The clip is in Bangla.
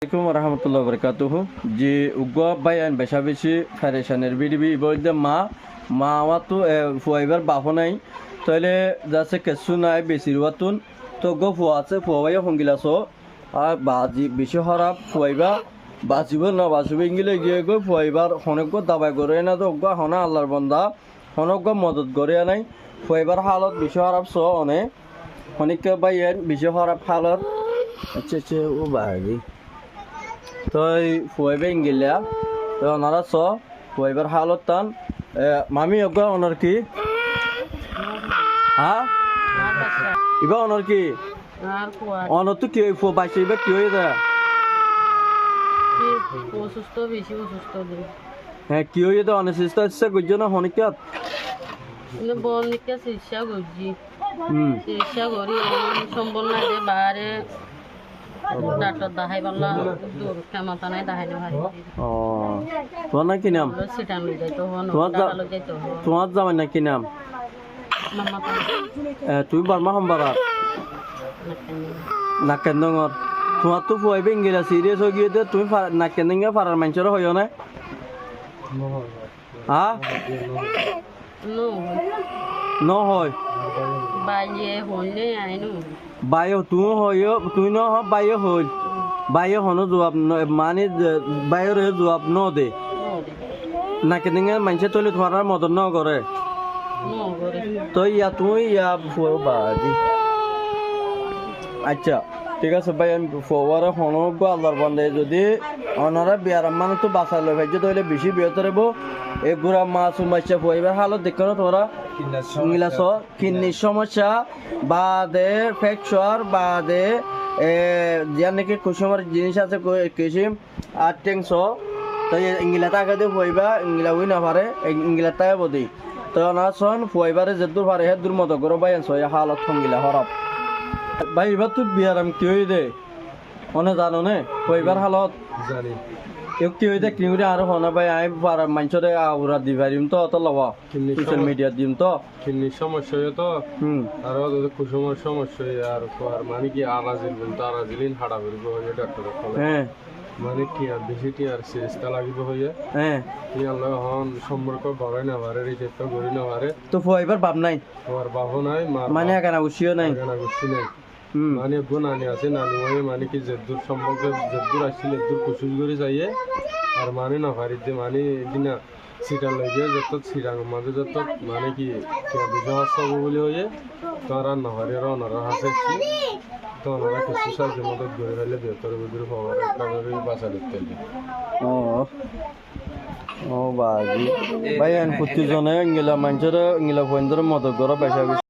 আসসালামু রহমতুল্লাহ বরকাতুহ যে উগ্র বাইন বেশা বেশি ফেরেশানের বিডিবি বলতে মা আমার তো ফুয়াইবার বাহো নাই তাইলে যাচ্ছে কেসু নাই বেশির ওয়াতুন তো গো ফুয়া আছে ফুয়াই হঙ্গিলাস আর বাজি বেশি খারাপ ফুয়াইবা বাঁচিব না বাঁচিব ইংলে গিয়ে গো ফুয়াইবার অনেক দাবাই করে না তো গো হনা আল্লাহর বন্দা অনেক মদত করে নাই ফুয়াইবার হালত বেশি খারাপ স অনেক অনেক বাইন বেশি খারাপ হালত আচ্ছা ও বাড়ি তো ফুয়াইবে ইংগিলা তো ওনারা চ ফুয়াইবার হালত টান মামি অজ্ঞা ওনার কি হ্যাঁ ইবা ওনার কি অনর তো কি বাইশে ইবা কি হয়ে যায় অসুস্থ বেশি অসুস্থ হ্যাঁ কি হয়ে যায় অনেক চেষ্টা করছো না হনিকাত বনিকা চিকিৎসা করছি চিকিৎসা করি সম্বল না যে বাইরে ডাক্তার দেখাই পারলা দূর ক্ষমতা নাই দেখাই না ভাই তোমার না কি নাম সেটা লই যাইতো তোমার জামাই না কি নাম তুমি বর্মা সম্বারাত নাকেন্দর তোমার তো ফুয়াইবে ইংরেজি সিরিয়াস হয়ে গিয়ে তুমি নাকেন্দিঙ্গা পাড়ার মানুষের হইও না হ্যাঁ ন হয় বাইয়ে হইলে আইনো বাইয়ে তুমি হইও তুই ন বাইয়ে হইল বাইয়ে হনো জবাব মানে বাইয়ের জবাব ন দে নাকেন্দিঙ্গা মানুষের তৈলে তোমার মদত ন করে তো ইয়া তুমি ইয়া বাজি আচ্ছা ঠিক আছে ভাই আমি ফোয়ারে হনব আল্লাহর বন্দে যদি ওনারা বিয়ার মানে তো বাসা লই ভাই তাহলে বেশি বিয়ত রেব এগুলা মাছ মাছ ফুয়াইবার হালত দেখো না তোরা ইংলাস কিডনির সমস্যা বাদে ফ্র্যাকচার বাদে যার নাকি কুসুমের জিনিস আছে কৃষি আর টেংস তাই ইংলা টাকা দিয়ে ফুয়াইবা ইংলা হই না পারে ইংলা টাকা বদি তো ওনারা শোন ফুয়াইবারে যে দূর পারে হে দূর মতো করো ভাই হালত সঙ্গিলা হরপ ভাই এবার তো বিয়ার আমি কি হয়ে দে অনে জানো নে কইবার হালত জানি এও কি হয়ে দে কিংরে আর হনা ভাই আই পার মানছরে আউরা দি পারিম তো অত লওয়া সোশ্যাল মিডিয়া দিম তো কিডনির সমস্যা হয়ে তো আর ওদের কুসুমের সমস্যা আর আর মানে কি আরাজিল বলতো আরাজিলিন হাড়া বেরব হয়ে ডাক্তার হ্যাঁ মানে কি আর বেশি টি আর সিরিজটা লাগিব হয়ে হ্যাঁ কি আল্লাহ হন সম্পর্ক গড়াই না পারে রিজেক্ট করি না পারে তো ফুয়াইবার বাপ নাই তোমার বাবু নাই মানে একানা উছিও নাই না গুছি নাই মানে নানি আছে নানি মানে কি জেদ্দুর সম্পর্কে জেদ্দুর আসছিল জেদ্দুর কুসুল করে যাইয়ে আর মানে না পারিতে মানে এদিনা সিটার লাগে যত সিরাং মাঝে যত মানে কি দুশো হাসা বলে হয়ে তোমার আর না পারি আর ওনারা হাসেছি তো ওনারা কিছু সাহায্য মদত করে ফেলে বেতর বুঝুর খবর একটা বাঁচা লিখতে ও বাজি ভাই আন প্রতিজনে ইংলা মানুষের ইংলা ফোন ধরে মদত করা পেশা